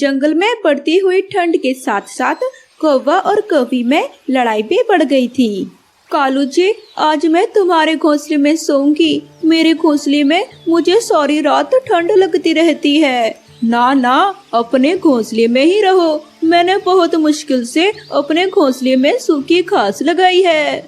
जंगल में बढ़ती हुई ठंड के साथ साथ कौवा और कौवी में लड़ाई भी बढ़ गई थी। कालू जी, आज मैं तुम्हारे घोंसले में सोऊंगी। मेरे घोंसले में मुझे सारी रात ठंड लगती रहती है। ना ना, अपने घोंसले में ही रहो। मैंने बहुत मुश्किल से अपने घोंसले में सूखी घास लगाई है।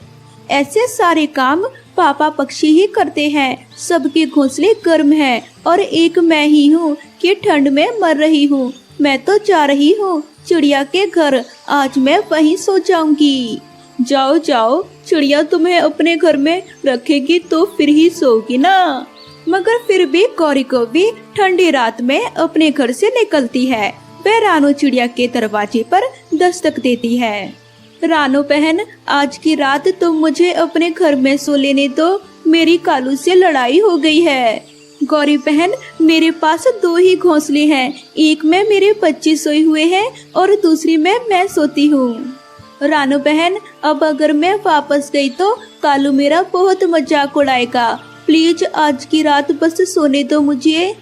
ऐसे सारे काम पापा पक्षी ही करते हैं। सबके घोंसले गर्म हैं और एक मैं ही हूँ कि ठंड में मर रही हूँ। मैं तो जा रही हूँ चिड़िया के घर। आज मैं वहीं सो जाऊंगी। जाओ जाओ, चिड़िया तुम्हें अपने घर में रखेगी तो फिर ही सोगी ना। मगर फिर भी गौरी कौवी ठंडी रात में अपने घर से निकलती है। वह रानू चिड़िया के दरवाजे पर दस्तक देती है। रानू बहन, आज की रात तुम मुझे अपने घर में सो लेने दो। मेरी कालू से लड़ाई हो गई है। गौरी बहन, मेरे पास 2 ही घोंसले हैं। एक में मेरे बच्चे सोए हुए हैं और दूसरी में मैं सोती हूँ। रानू बहन, अब अगर मैं वापस गई तो कालू मेरा बहुत मजाक उड़ाएगा। प्लीज आज की रात बस सोने दो मुझे।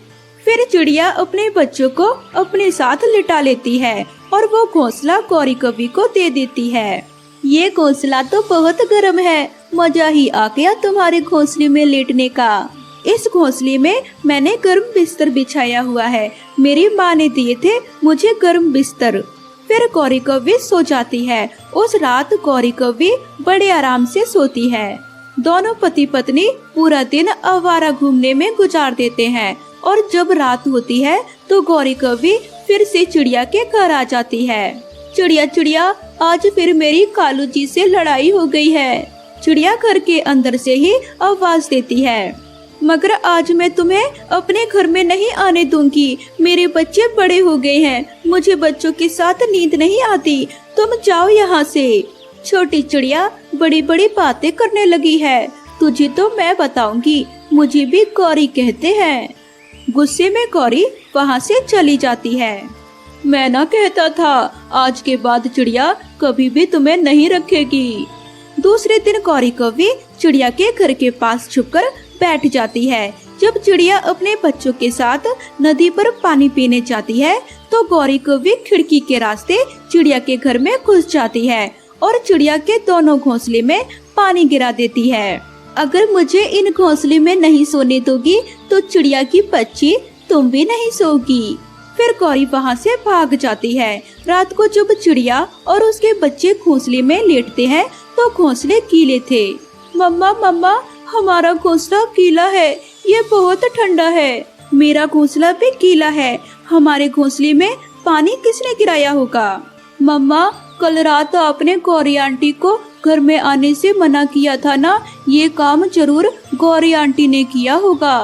फिर चिड़िया अपने बच्चों को अपने साथ लिटा लेती है और वो घोंसला गौरी कौवी को दे देती है। ये घोंसला तो बहुत गर्म है। मजा ही आ गया तुम्हारे घोंसले में लेटने का। इस घोंसले में मैंने गर्म बिस्तर बिछाया हुआ है। मेरी माँ ने दिए थे मुझे गर्म बिस्तर। फिर गौरी कौवी सो जाती है। उस रात गौरी कौवी बड़े आराम से सोती है। दोनों पति पत्नी पूरा दिन आवारा घूमने में गुजार देते हैं और जब रात होती है तो गौरी कौवी फिर से चिड़िया के घर आ जाती है। चिड़िया चिड़िया, आज फिर मेरी कालू जी से लड़ाई हो गई है। चिड़िया घर के अंदर से ही आवाज देती है, मगर आज मैं तुम्हें अपने घर में नहीं आने दूंगी। मेरे बच्चे बड़े हो गए हैं। मुझे बच्चों के साथ नींद नहीं आती। तुम जाओ यहाँ से। छोटी चिड़िया बड़ी बड़ी बातें करने लगी है। तुझे तो मैं बताऊंगी। मुझे भी गौरी कहते हैं। गुस्से में गौरी वहाँ से चली जाती है। मैं ना कहता था, आज के बाद चिड़िया कभी भी तुम्हें नहीं रखेगी। दूसरे दिन गौरी कौवी चिड़िया के घर के पास छुपकर बैठ जाती है। जब चिड़िया अपने बच्चों के साथ नदी पर पानी पीने जाती है तो गौरी कौवी खिड़की के रास्ते चिड़िया के घर में घुस जाती है और चिड़िया के दोनों घोंसले में पानी गिरा देती है। अगर मुझे इन घोंसले में नहीं सोने दोगी तो चिड़िया की बच्ची तुम भी नहीं सोगी। फिर गौरी वहाँ से भाग जाती है। रात को जब चिड़िया और उसके बच्चे घोंसले में लेटते हैं तो घोंसले गीले थे। मम्मा मम्मा, हमारा घोंसला गीला है। ये बहुत ठंडा है। मेरा घोंसला भी गीला है। हमारे घोंसले में पानी किसने गिराया होगा? मम्मा, कल रात आपने गौरी आंटी को घर में आने से मना किया था ना। ये काम जरूर गौरी आंटी ने किया होगा।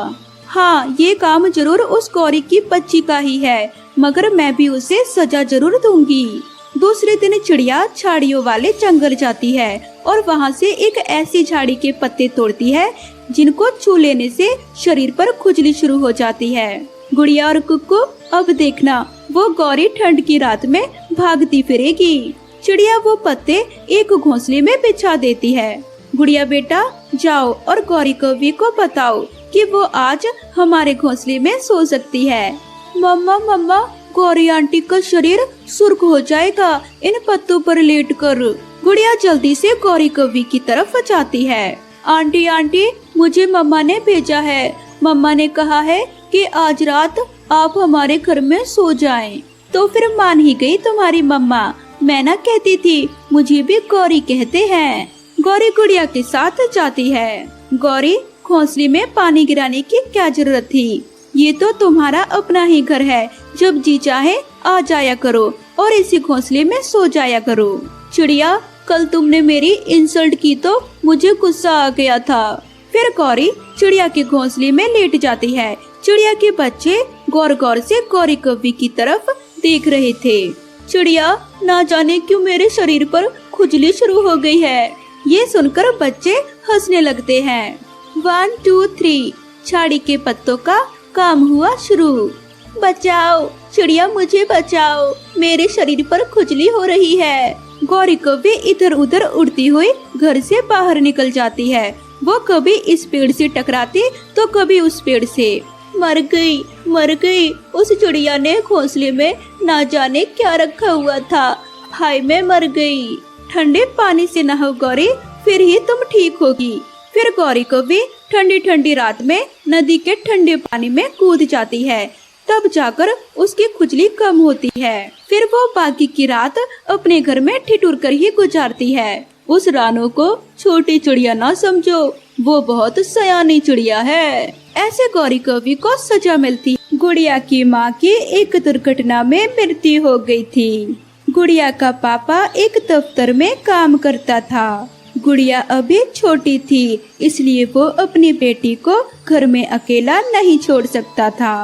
हाँ, ये काम जरूर उस गौरी की बच्ची का ही है, मगर मैं भी उसे सजा जरूर दूंगी। दूसरे दिन चिड़िया झाड़ियों वाले जंगल जाती है और वहाँ से एक ऐसी झाड़ी के पत्ते तोड़ती है जिनको छू लेने से शरीर पर खुजली शुरू हो जाती है। गुड़िया और कुक्कू, अब देखना वो गौरी ठंड की रात में भागती फिरेगी। चिड़िया वो पत्ते एक घोंसले में बिछा देती है। गुड़िया बेटा, जाओ और गौरी कौवी को बताओ कि वो आज हमारे घोंसले में सो सकती है। मम्मा मम्मा, गौरी आंटी का शरीर सुर्ख हो जाएगा इन पत्तों पर लेटकर। गुड़िया जल्दी से गौरी कौवी की तरफ जाती है। आंटी आंटी, मुझे मम्मा ने भेजा है। मम्मा ने कहा है कि आज रात आप हमारे घर में सो जाएं। तो फिर मान ही गई तुम्हारी मम्मा। मैं ना कहती थी, मुझे भी गौरी कहते हैं। गौरी गुड़िया के साथ जाती है। गौरी, घोंसले में पानी गिराने की क्या जरूरत थी? ये तो तुम्हारा अपना ही घर है। जब जी चाहे आ जाया करो और इसी घोंसले में सो जाया करो। चिड़िया, कल तुमने मेरी इंसल्ट की तो मुझे गुस्सा आ गया था। फिर गौरी चिड़िया के घोंसले में लेट जाती है। चिड़िया के बच्चे गौर गौर से गौरी कौवी की तरफ देख रहे थे। चिड़िया, ना जाने क्यों मेरे शरीर पर खुजली शुरू हो गई है। ये सुनकर बच्चे हंसने लगते हैं। 1 2 3 झाड़ी के पत्तों का काम हुआ शुरू। बचाओ चिड़िया, मुझे बचाओ। मेरे शरीर पर खुजली हो रही है। गौरी कौवी इधर उधर उड़ती हुई घर से बाहर निकल जाती है। वो कभी इस पेड़ से टकराती तो कभी उस पेड़ से। मर गई। उस चिड़िया ने घोंसले में ना जाने क्या रखा हुआ था। हाय मैं मर गई। ठंडे पानी से नहाओ गौरी, फिर ही तुम ठीक होगी। फिर गौरी को भी ठंडी ठंडी रात में नदी के ठंडे पानी में कूद जाती है, तब जाकर उसकी खुजली कम होती है। फिर वो बाकी की रात अपने घर में ठिठुर कर ही गुजारती है। उस रानो को छोटी चिड़िया ना समझो, वो बहुत सयानी चिड़िया है। ऐसे गौरी कवि को सजा मिलती। गुड़िया की माँ की एक दुर्घटना में मृत्यु हो गई थी। गुड़िया का पापा एक दफ्तर में काम करता था। गुड़िया अभी छोटी थी, इसलिए वो अपनी बेटी को घर में अकेला नहीं छोड़ सकता था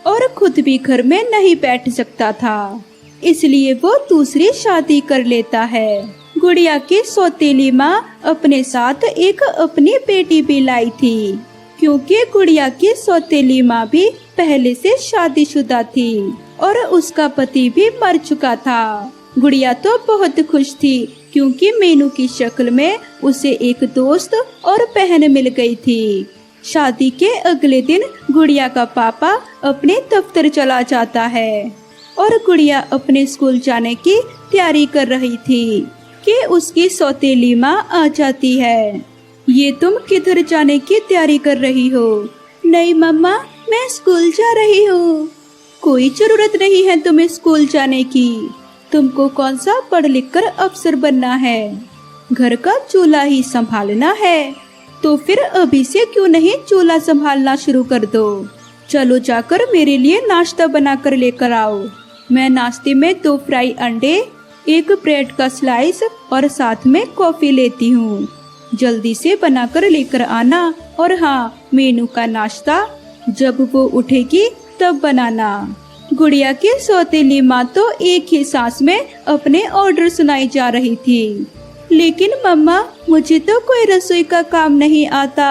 और खुद भी घर में नहीं बैठ सकता था, इसलिए वो दूसरी शादी कर लेता है। गुड़िया की सौतेली माँ अपने साथ एक अपनी बेटी भी लाई थी, क्योंकि गुड़िया की सौतेली माँ भी पहले से शादीशुदा थी और उसका पति भी मर चुका था। गुड़िया तो बहुत खुश थी, क्योंकि मीनू की शक्ल में उसे एक दोस्त और बहन मिल गई थी। शादी के अगले दिन गुड़िया का पापा अपने दफ्तर चला जाता है और गुड़िया अपने स्कूल जाने की तैयारी कर रही थी कि उसकी सौतेली माँ आ जाती है। ये तुम किधर जाने की तैयारी कर रही हो? नहीं मम्मा, मैं स्कूल जा रही हूँ। कोई जरूरत नहीं है तुम्हें स्कूल जाने की। तुमको कौन सा पढ़ लिख कर अफसर बनना है? घर का चूल्हा ही संभालना है, तो फिर अभी से क्यों नहीं चूल्हा संभालना शुरू कर दो। चलो जाकर मेरे लिए नाश्ता बना कर लेकर आओ। मैं नाश्ते में 2 फ्राई अंडे, 1 ब्रेड का स्लाइस और साथ में कॉफी लेती हूँ। जल्दी से बनाकर लेकर आना। और हाँ, मीनू का नाश्ता जब वो उठेगी तब बनाना। गुड़िया की सौतेली माँ तो एक ही सांस में अपने ऑर्डर सुनाई जा रही थी। लेकिन मम्मा, मुझे तो कोई रसोई का काम नहीं आता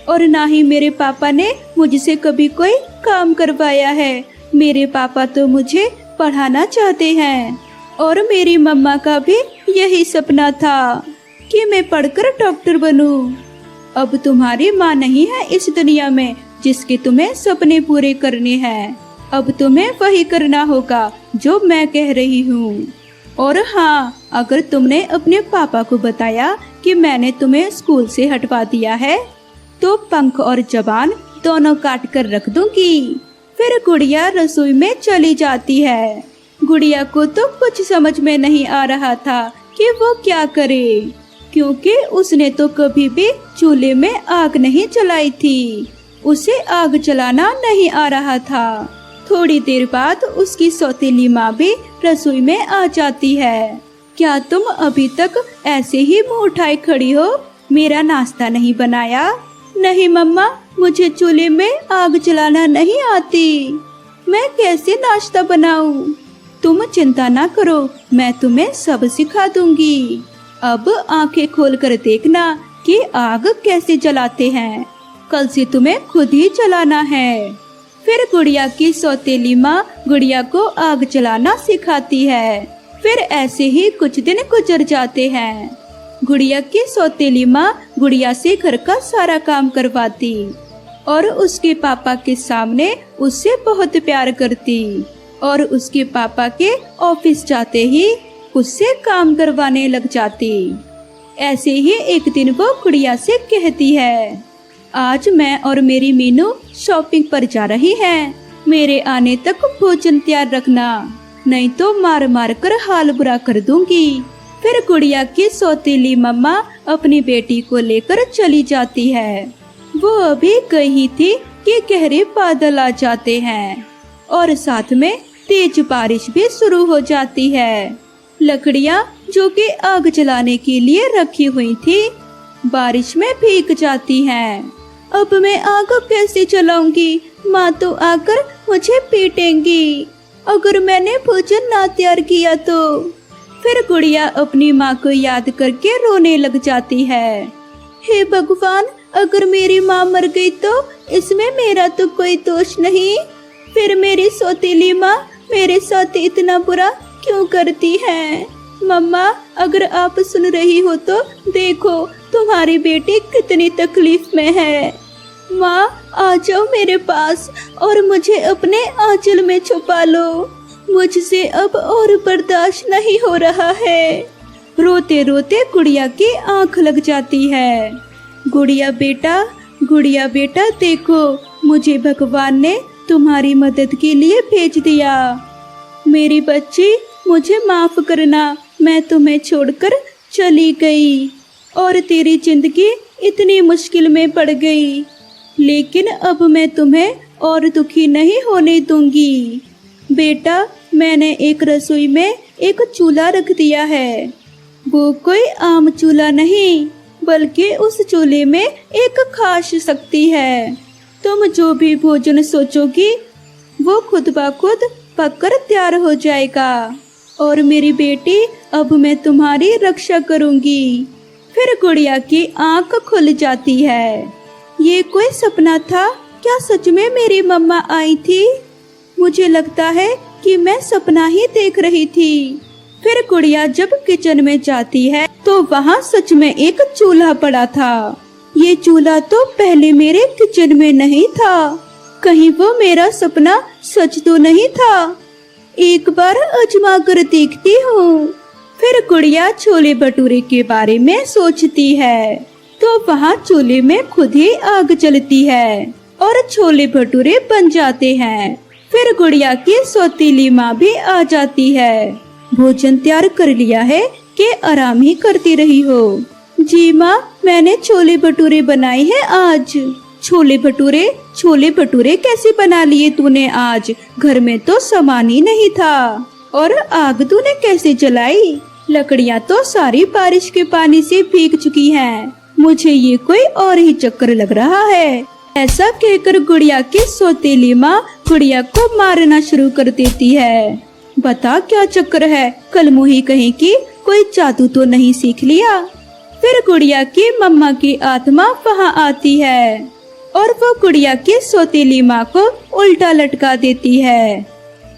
और ना ही मेरे पापा ने मुझसे कभी कोई काम करवाया है। मेरे पापा तो मुझे पढ़ाना चाहते हैं और मेरी मम्मा का भी यही सपना था कि मैं पढ़कर डॉक्टर बनूं। अब तुम्हारी माँ नहीं है इस दुनिया में जिसके तुम्हें सपने पूरे करने हैं। अब तुम्हें वही करना होगा जो मैं कह रही हूँ। और हाँ, अगर तुमने अपने पापा को बताया कि मैंने तुम्हें स्कूल से हटवा दिया है, तो पंख और जबान दोनों काट कर रख दूंगी। फिर गुड़िया रसोई में चली जाती है। गुड़िया को तो कुछ समझ में नहीं आ रहा था कि वो क्या करे, क्योंकि उसने तो कभी भी चूल्हे में आग नहीं जलाई थी। उसे आग जलाना नहीं आ रहा था। थोड़ी देर बाद उसकी सौतेली माँ भी रसोई में आ जाती है। क्या तुम अभी तक ऐसे ही मुंह उठाए खड़ी हो? मेरा नाश्ता नहीं बनाया? नहीं मम्मा, मुझे चूल्हे में आग जलाना नहीं आती। मैं कैसे नाश्ता बनाऊं? तुम चिंता ना करो, मैं तुम्हें सब सिखा दूंगी। अब आंखें खोल कर देखना कि आग कैसे जलाते हैं। कल से तुम्हें खुद ही जलाना है। फिर गुड़िया की सौतेली माँ गुड़िया को आग जलाना सिखाती है। फिर ऐसे ही कुछ दिन गुजर जाते हैं। गुड़िया की सौतेली माँ गुड़िया से घर का सारा काम करवाती और उसके पापा के सामने उससे बहुत प्यार करती और उसके पापा के ऑफिस जाते ही उससे काम करवाने लग जाती। ऐसे ही एक दिन वो गुड़िया से कहती है, आज मैं और मेरी मीनू शॉपिंग पर जा रही हैं। मेरे आने तक भोजन तैयार रखना, नहीं तो मार मार कर हाल बुरा कर दूंगी। फिर गुड़िया की सौतेली मम्मा अपनी बेटी को लेकर चली जाती है। वो अभी गई थी कि गहरे बादल आ जाते हैं और साथ में तेज बारिश भी शुरू हो जाती है। लकड़ियाँ जो कि आग जलाने के लिए रखी हुई थी, बारिश में भीग जाती हैं। अब मैं आग कैसे जलाऊंगी? माँ तो आकर मुझे पीटेंगी अगर मैंने भोजन ना तैयार किया तो। फिर गुड़िया अपनी माँ को याद करके रोने लग जाती है। हे भगवान, अगर मेरी माँ मर गई तो इसमें मेरा तो कोई दोष नहीं। फिर मेरी सौतेली माँ मेरे साथ इतना बुरा क्यों करती है? मम्मा, अगर आप सुन रही हो तो देखो तुम्हारी बेटी कितनी तकलीफ में है। माँ, आ जाओ मेरे पास और मुझे अपने आंचल में छुपा लो। मुझसे अब और बर्दाश्त नहीं हो रहा है। रोते रोते गुड़िया की आंख लग जाती है। गुड़िया बेटा देखो, मुझे भगवान ने तुम्हारी मदद के लिए भेज दिया। मेरी बच्ची, मुझे माफ करना, मैं तुम्हें छोड़कर चली गई और तेरी जिंदगी इतनी मुश्किल में पड़ गई, लेकिन अब मैं तुम्हें और दुखी नहीं होने दूंगी। बेटा, मैंने एक रसोई में एक चूल्हा रख दिया है। वो कोई आम चूल्हा नहीं, बल्कि उस चूल्हे में एक खास शक्ति है। तुम जो भी भोजन सोचोगी वो खुद ब खुद पककर तैयार हो जाएगा। और मेरी बेटी, अब मैं तुम्हारी रक्षा करूंगी। फिर गुड़िया की आंख खुल जाती है। ये कोई सपना था क्या? सच में मेरी मम्मा आई थी? मुझे लगता है कि मैं सपना ही देख रही थी। फिर गुड़िया जब किचन में जाती है तो वहाँ सच में एक चूल्हा पड़ा था। ये चूल्हा तो पहले मेरे किचन में नहीं था। कहीं वो मेरा सपना सच तो नहीं था? एक बार आजमा कर देखती हूँ। फिर गुड़िया छोले भटूरे के बारे में सोचती है तो वहाँ चूल्हे में खुद ही आग जलती है और छोले भटूरे बन जाते हैं। फिर गुड़िया की सौतीली माँ भी आ जाती है। भोजन तैयार कर लिया है कि आराम ही करती रही हो? जी माँ, मैंने छोले भटूरे बनाए हैं आज। छोले भटूरे कैसे बना लिए तूने आज? घर में तो सामान ही नहीं था। और आग तूने कैसे जलाई? लकड़ियाँ तो सारी बारिश के पानी से भीग चुकी हैं। मुझे ये कोई और ही चक्कर लग रहा है। ऐसा कहकर गुड़िया की सौतेली माँ गुड़िया को मारना शुरू कर देती है। बता क्या चक्कर है? कल मुही कहीं की कोई जादू तो नहीं सीख लिया? फिर गुड़िया की मम्मा की आत्मा वहाँ आती है और वो गुड़िया की सौतेली माँ को उल्टा लटका देती है।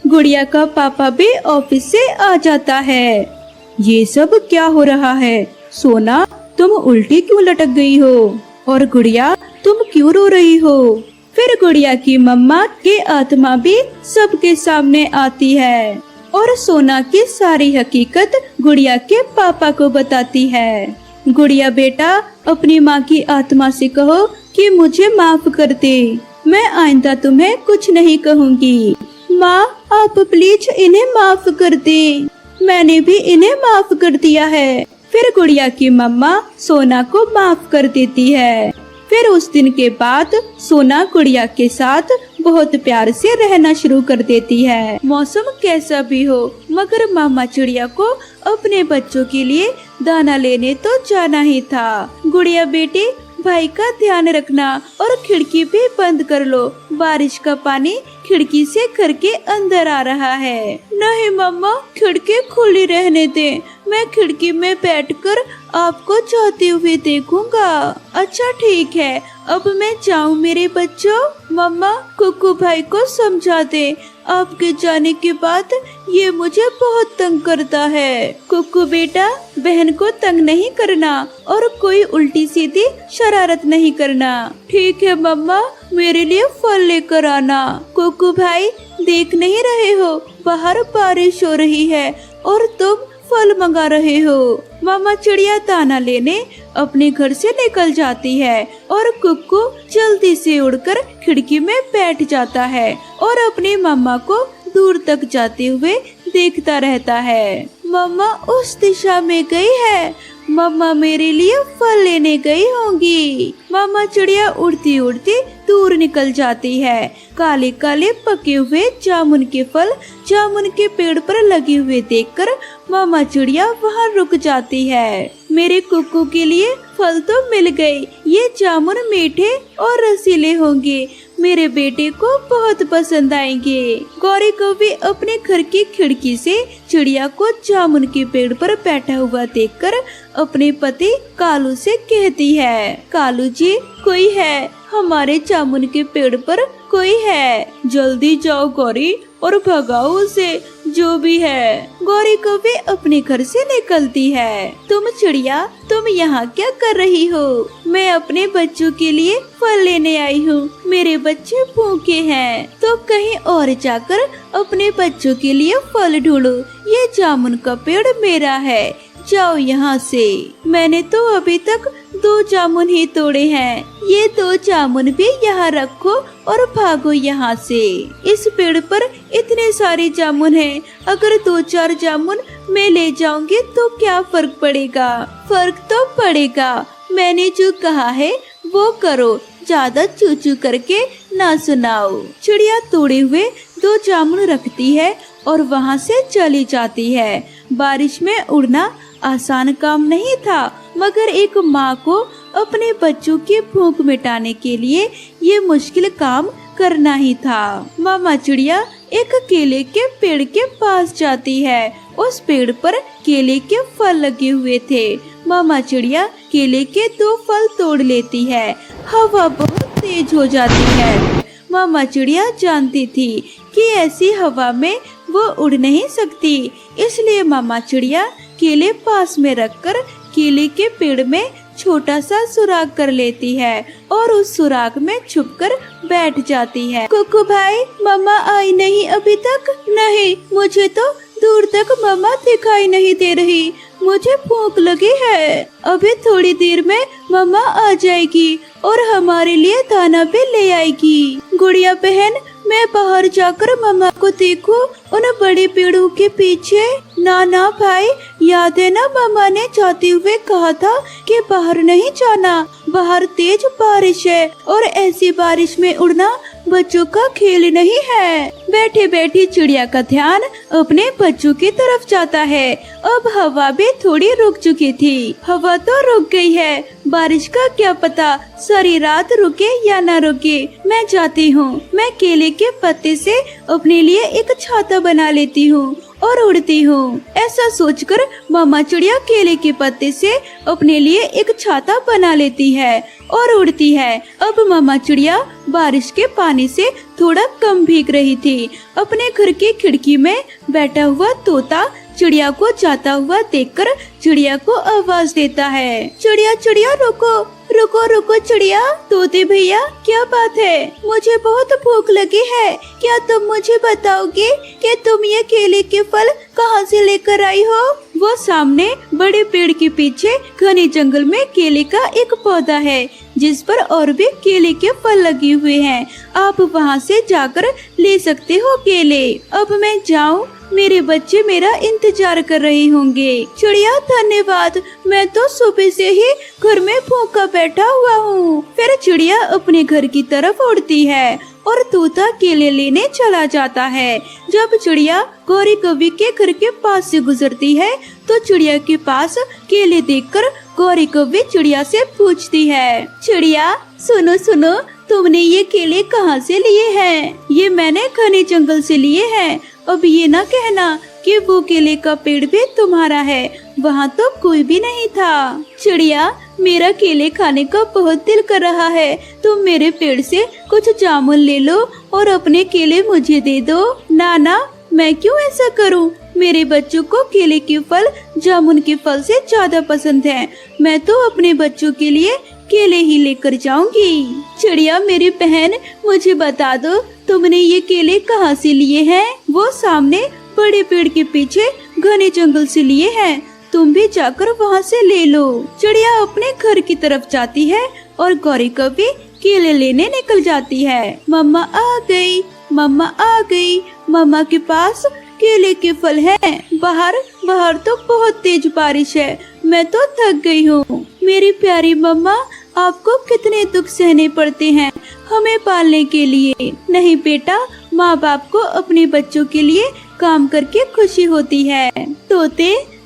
गुड़िया का पापा भी ऑफिस से आ जाता है। ये सब क्या हो रहा है? सोना, तुम उल्टी क्यों लटक गई हो? और गुड़िया, तुम क्यों रो रही हो? फिर गुड़िया की मम्मा की आत्मा भी सबके सामने आती है और सोना की सारी हकीकत गुड़िया के पापा को बताती है। गुड़िया बेटा, अपनी माँ की आत्मा से कहो कि मुझे माफ कर दे। मैं आइंदा तुम्हें कुछ नहीं कहूँगी। माँ, आप प्लीज इन्हें माफ कर दे। मैंने भी इन्हें माफ कर दिया है। फिर गुड़िया की मम्मा सोना को माफ कर देती है। फिर उस दिन के बाद सोना गुड़िया के साथ बहुत प्यार से रहना शुरू कर देती है। मौसम कैसा भी हो, मगर मामा चिड़िया को अपने बच्चों के लिए दाना लेने तो जाना ही था। गुड़िया बेटी, भाई का ध्यान रखना और खिड़की भी बंद कर लो। बारिश का पानी खिड़की से घर के अंदर आ रहा है। नहीं मम्मा, खिड़की खुली रहने दे। मैं खिड़की में बैठकर आपको जाते हुए देखूंगा। अच्छा ठीक है, अब मैं जाऊं मेरे बच्चों? मम्मा, कुक्कू भाई को समझा दे। आपके जाने के बाद ये मुझे बहुत तंग करता है। कुक्कू बेटा, बहन को तंग नहीं करना और कोई उल्टी सीधी शरारत नहीं करना। ठीक है मम्मा, मेरे लिए फल लेकर आना। कुक्कू भाई, देख नहीं रहे हो बाहर बारिश हो रही है और तुम फल मंगा रहे हो? मामा चिड़िया दाना लेने अपने घर से निकल जाती है और कुक्कू जल्दी से उड़कर खिड़की में बैठ जाता है और अपनी मम्मा को दूर तक जाते हुए देखता रहता है। मम्मा उस दिशा में गई है। मम्मा मेरे लिए फल लेने गई होंगी। मामा चिड़िया उड़ती उड़ती दूर निकल जाती है। काले काले पके हुए जामुन के फल जामुन के पेड़ पर लगे हुए देखकर मामा चिड़िया वहाँ रुक जाती है। मेरे कुक्कू के लिए फल तो मिल गए। ये जामुन मीठे और रसीले होंगे, मेरे बेटे को बहुत पसंद आएंगे। गौरी को भी अपने घर की खिड़की से चिड़िया को जामुन के पेड़ पर बैठा हुआ देखकर अपने पति कालू से कहती है, कालू जी, कोई है? हमारे जामुन के पेड़ पर कोई है? जल्दी जाओ गौरी और भगाओ उसे। जो भी है। गौरी कौवे अपने घर से निकलती है। तुम चिड़िया, तुम यहाँ क्या कर रही हो? मैं अपने बच्चों के लिए फल लेने आई हूँ। मेरे बच्चे भूखे हैं, तो कहीं और जाकर अपने बच्चों के लिए फल ढूंढो। ये जामुन का पेड़ मेरा है, जाओ यहाँ से। मैंने तो अभी तक 2 जामुन ही तोड़े हैं। ये 2 जामुन भी यहाँ रखो और भागो यहाँ से। इस पेड़ पर इतने सारे जामुन हैं, अगर 2-4 जामुन मैं ले जाऊंगी तो क्या फर्क पड़ेगा? फर्क तो पड़ेगा। मैंने जो कहा है वो करो, ज्यादा चूचू करके ना सुनाओ। चिड़िया तोड़े हुए 2 जामुन रखती है और वहाँ से चली जाती है। बारिश में उड़ना आसान काम नहीं था, मगर एक माँ को अपने बच्चों की भूख मिटाने के लिए ये मुश्किल काम करना ही था। मामा चिड़िया एक केले के पेड़ के पास जाती है। उस पेड़ पर केले के फल लगे हुए थे। मामा चिड़िया केले के 2 फल तोड़ लेती है। हवा बहुत तेज हो जाती है। मामा चिड़िया जानती थी कि ऐसी हवा में वो उड़ नहीं सकती, इसलिए मामा चिड़िया केले पास में रखकर केले के पेड़ में छोटा सा सुराख कर लेती है और उस सुराख में छुपकर बैठ जाती है। कुकू भाई, मम्मा आई नहीं अभी तक? नहीं, मुझे तो दूर तक मम्मा दिखाई नहीं दे रही। मुझे भूख लगी है। अभी थोड़ी देर में मम्मा आ जाएगी और हमारे लिए दाना भी ले आएगी। गुड़िया बहन, मैं बाहर जाकर मम्मा को देखूं उन बड़े पेड़ों के पीछे। ना भाई, याद है ना मम्मा ने जाते हुए कहा था कि बाहर नहीं जाना, बाहर तेज बारिश है और ऐसी बारिश में उड़ना बच्चों का खेल नहीं है। बैठी बैठी चिड़िया का ध्यान अपने बच्चों की तरफ जाता है। अब हवा भी थोड़ी रुक चुकी थी। हवा तो रुक गई है, बारिश का क्या पता सारी रात रुके या न रुके। मैं जाती हूँ। मैं केले के पत्ते से अपने लिए एक छाता बना लेती हूँ और उड़ती हूँ। ऐसा सोचकर मामा चिड़िया केले के पत्ते से अपने लिए एक छाता बना लेती है और उड़ती है। अब मामा चिड़िया बारिश के पानी से थोड़ा कम भीग रही थी। अपने घर की खिड़की में बैठा हुआ तोता चिड़िया को जाता हुआ देखकर चिड़िया को आवाज देता है। चिड़िया चिड़िया रुको रुको रुको चिड़िया। तोते भैया, क्या बात है? मुझे बहुत भूख लगी है। क्या तुम मुझे बताओगे कि तुम ये केले के फल कहाँ से लेकर आई हो? वो सामने बड़े पेड़ के पीछे घने जंगल में केले का एक पौधा है जिस पर और भी केले के फल लगे हुए हैं। आप वहाँ से जाकर ले सकते हो केले। अब मैं जाऊँ? मेरे बच्चे मेरा इंतजार कर रहे होंगे। चिड़िया धन्यवाद, मैं तो सुबह से ही घर में भूखा बैठा हुआ हूँ। फिर चिड़िया अपने घर की तरफ उड़ती है और तोता केले लेने चला जाता है। जब चिड़िया गौरी कौवे के घर के पास से गुजरती है तो चिड़िया के पास केले देखकर गौरी कौवे चिड़िया से पूछती है। चिड़िया सुनो सुनो, तुमने ये केले कहाँ से लिए हैं? ये मैंने घने जंगल से लिए हैं। अब ये ना कहना कि वो केले का पेड़ भी तुम्हारा है, वहाँ तो कोई भी नहीं था। चिड़िया, मेरा केले खाने का बहुत दिल कर रहा है। तुम मेरे पेड़ से कुछ जामुन ले लो और अपने केले मुझे दे दो। ना, मैं क्यों ऐसा करूं? मेरे बच्चों को केले के फल जामुन के फल से ज्यादा पसंद है। मैं तो अपने बच्चों के लिए केले ही लेकर जाऊंगी। चिड़िया मेरी बहन, मुझे बता दो तुमने ये केले कहाँ से लिए हैं? वो सामने बड़े पेड़ के पीछे घने जंगल से लिए हैं। तुम भी जाकर वहाँ से ले लो। चिड़िया अपने घर की तरफ जाती है और गौरी कौवे केले लेने निकल जाती है। मम्मा आ गई, मम्मा आ गई। मम्मा के पास केले के फल हैं। बाहर तो बहुत तेज बारिश है। मैं तो थक गई हूँ। मेरी प्यारी मम्मा, आपको कितने दुख सहने पड़ते हैं हमें पालने के लिए। नहीं बेटा, माँ बाप को अपने बच्चों के लिए काम करके खुशी होती है।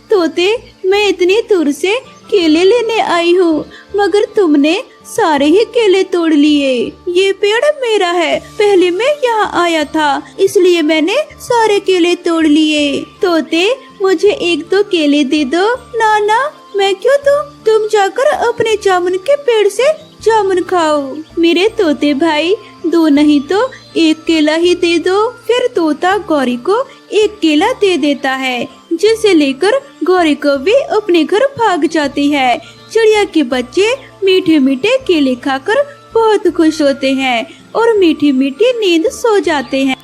तोते, मैं इतनी दूर से केले लेने आई हूँ, मगर तुमने सारे ही केले तोड़ लिए। ये पेड़ मेरा है, पहले मैं यहाँ आया था इसलिए मैंने सारे केले तोड़ लिए। तोते, मुझे 1-2 केले दे दो। ना, मैं क्यों दूं? तुम जाकर अपने जामुन के पेड़ से जामुन खाओ। मेरे तोते भाई, दो नहीं तो एक केला ही दे दो। फिर तोता गौरी को एक केला दे देता है, जिसे लेकर गौरी कौवी अपने घर भाग जाती है। चिड़िया के बच्चे मीठे मीठे केले खाकर बहुत खुश होते हैं और मीठी मीठी नींद सो जाते हैं।